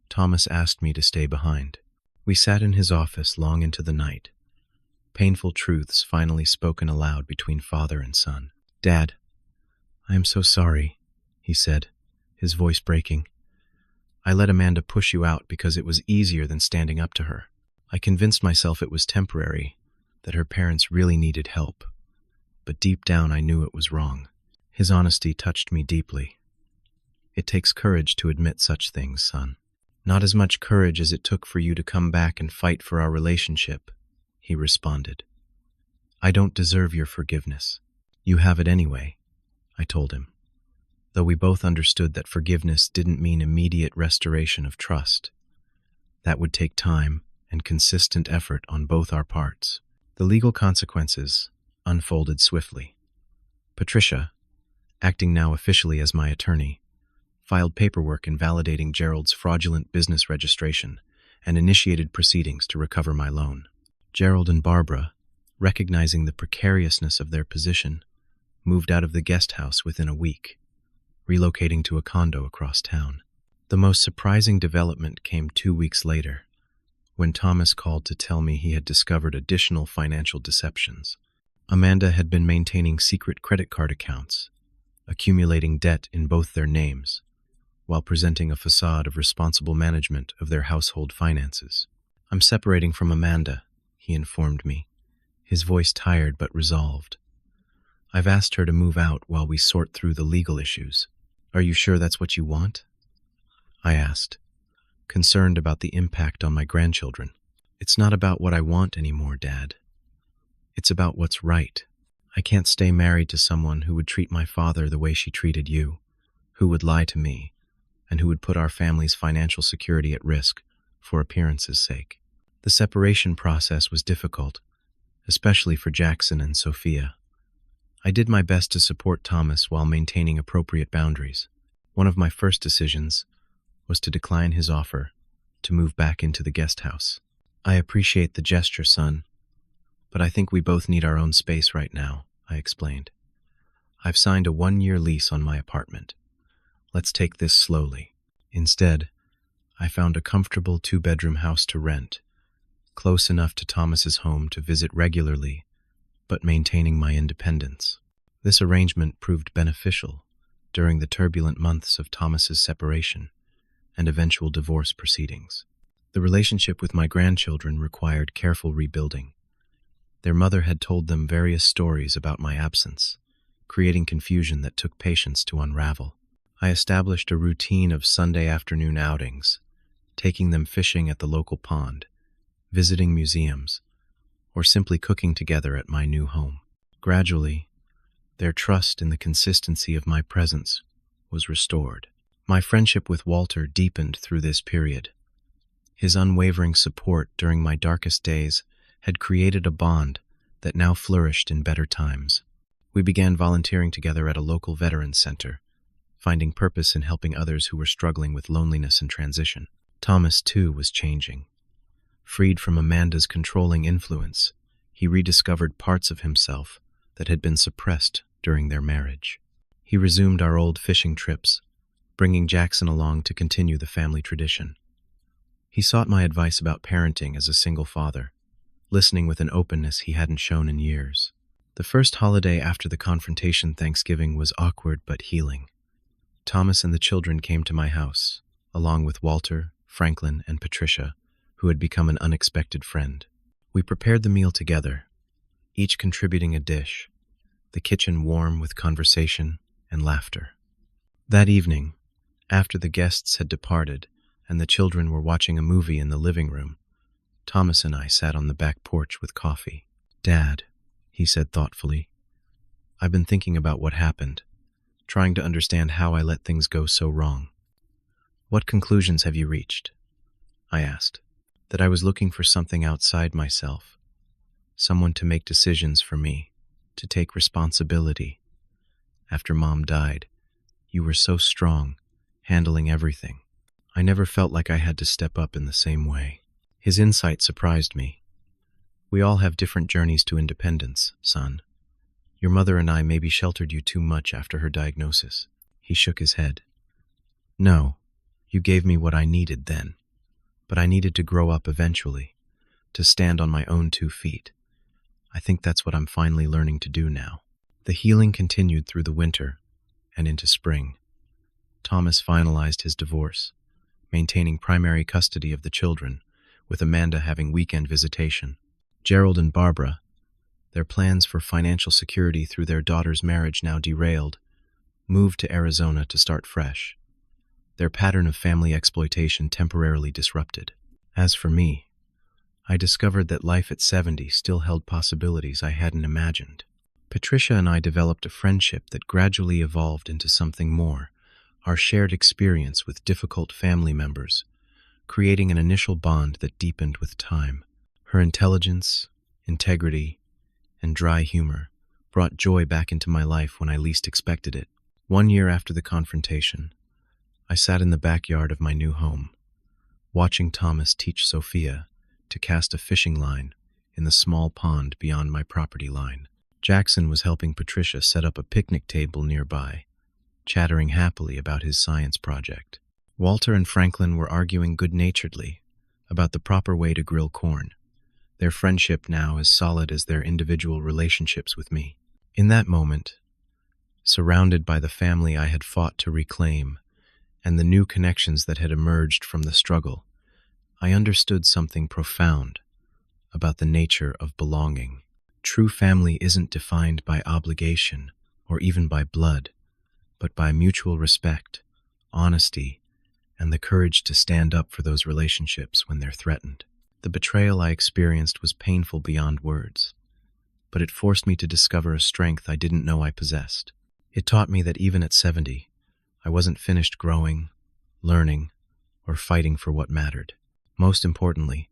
Thomas asked me to stay behind. We sat in his office long into the night, painful truths finally spoken aloud between father and son. Dad, I am so sorry, he said, his voice breaking. I let Amanda push you out because it was easier than standing up to her. I convinced myself it was temporary, that her parents really needed help. But deep down I knew it was wrong. His honesty touched me deeply. It takes courage to admit such things, son. Not as much courage as it took for you to come back and fight for our relationship, he responded. I don't deserve your forgiveness. You have it anyway, I told him, though we both understood that forgiveness didn't mean immediate restoration of trust. That would take time and consistent effort on both our parts. The legal consequences unfolded swiftly. Patricia, acting now officially as my attorney, filed paperwork invalidating Gerald's fraudulent business registration and initiated proceedings to recover my loan. Gerald and Barbara, recognizing the precariousness of their position, moved out of the guest house within a week, relocating to a condo across town. The most surprising development came 2 weeks later, when Thomas called to tell me he had discovered additional financial deceptions. Amanda had been maintaining secret credit card accounts, accumulating debt in both their names, while presenting a facade of responsible management of their household finances. I'm separating from Amanda, he informed me, his voice tired but resolved. I've asked her to move out while we sort through the legal issues. Are you sure that's what you want? I asked, concerned about the impact on my grandchildren. It's not about what I want anymore, Dad. It's about what's right. I can't stay married to someone who would treat my father the way she treated you, who would lie to me, and who would put our family's financial security at risk for appearance's sake. The separation process was difficult, especially for Jackson and Sophia. I did my best to support Thomas while maintaining appropriate boundaries. One of my first decisions was to decline his offer to move back into the guest house. I appreciate the gesture, son, but I think we both need our own space right now, I explained. I've signed a 1-year lease on my apartment. Let's take this slowly. Instead, I found a comfortable 2-bedroom house to rent, close enough to Thomas's home to visit regularly, but maintaining my independence. This arrangement proved beneficial during the turbulent months of Thomas's separation and eventual divorce proceedings. The relationship with my grandchildren required careful rebuilding. Their mother had told them various stories about my absence, creating confusion that took patience to unravel. I established a routine of Sunday afternoon outings, taking them fishing at the local pond, visiting museums, or simply cooking together at my new home. Gradually, their trust in the consistency of my presence was restored. My friendship with Walter deepened through this period. His unwavering support during my darkest days had created a bond that now flourished in better times. We began volunteering together at a local veterans center, finding purpose in helping others who were struggling with loneliness and transition. Thomas, too, was changing. Freed from Amanda's controlling influence, he rediscovered parts of himself that had been suppressed during their marriage. He resumed our old fishing trips, bringing Jackson along to continue the family tradition. He sought my advice about parenting as a single father, listening with an openness he hadn't shown in years. The first holiday after the confrontation, Thanksgiving, was awkward but healing. Thomas and the children came to my house, along with Walter, Franklin, and Patricia, who had become an unexpected friend. We prepared the meal together, each contributing a dish, the kitchen warm with conversation and laughter. That evening, after the guests had departed and the children were watching a movie in the living room, Thomas and I sat on the back porch with coffee. "Dad," he said thoughtfully, "I've been thinking about what happened, trying to understand how I let things go so wrong." "What conclusions have you reached?" I asked. "That I was looking for something outside myself, someone to make decisions for me, to take responsibility. After Mom died, you were so strong, handling everything. I never felt like I had to step up in the same way." His insight surprised me. "We all have different journeys to independence, son. Your mother and I maybe sheltered you too much after her diagnosis." He shook his head. "No, you gave me what I needed then. But I needed to grow up eventually, to stand on my own 2 feet. I think that's what I'm finally learning to do now." The healing continued through the winter and into spring. Thomas finalized his divorce, maintaining primary custody of the children, with Amanda having weekend visitation. Gerald and Barbara, their plans for financial security through their daughter's marriage now derailed, moved to Arizona to start fresh, their pattern of family exploitation temporarily disrupted. As for me, I discovered that life at 70 still held possibilities I hadn't imagined. Patricia and I developed a friendship that gradually evolved into something more, our shared experience with difficult family members, creating an initial bond that deepened with time. Her intelligence, integrity, and dry humor brought joy back into my life when I least expected it. 1 year after the confrontation, I sat in the backyard of my new home, watching Thomas teach Sophia to cast a fishing line in the small pond beyond my property line. Jackson was helping Patricia set up a picnic table nearby, chattering happily about his science project. Walter and Franklin were arguing good-naturedly about the proper way to grill corn, their friendship now as solid as their individual relationships with me. In that moment, surrounded by the family I had fought to reclaim and the new connections that had emerged from the struggle, I understood something profound about the nature of belonging. True family isn't defined by obligation or even by blood, but by mutual respect, honesty, and the courage to stand up for those relationships when they're threatened. The betrayal I experienced was painful beyond words, but it forced me to discover a strength I didn't know I possessed. It taught me that even at 70, I wasn't finished growing, learning, or fighting for what mattered. Most importantly,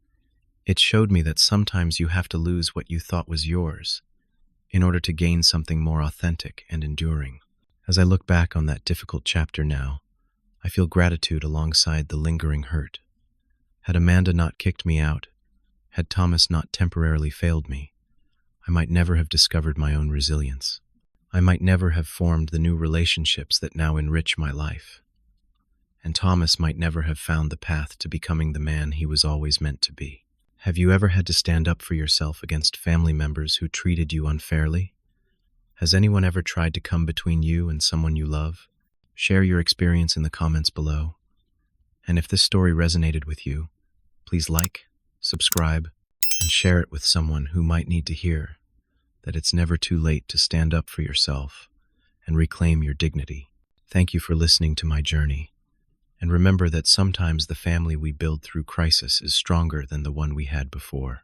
it showed me that sometimes you have to lose what you thought was yours in order to gain something more authentic and enduring. As I look back on that difficult chapter now, I feel gratitude alongside the lingering hurt. Had Amanda not kicked me out, had Thomas not temporarily failed me, I might never have discovered my own resilience. I might never have formed the new relationships that now enrich my life. And Thomas might never have found the path to becoming the man he was always meant to be. Have you ever had to stand up for yourself against family members who treated you unfairly? Has anyone ever tried to come between you and someone you love? Share your experience in the comments below. And if this story resonated with you, please like, subscribe, and share it with someone who might need to hear that it's never too late to stand up for yourself and reclaim your dignity. Thank you for listening to my journey. And remember that sometimes the family we build through crisis is stronger than the one we had before.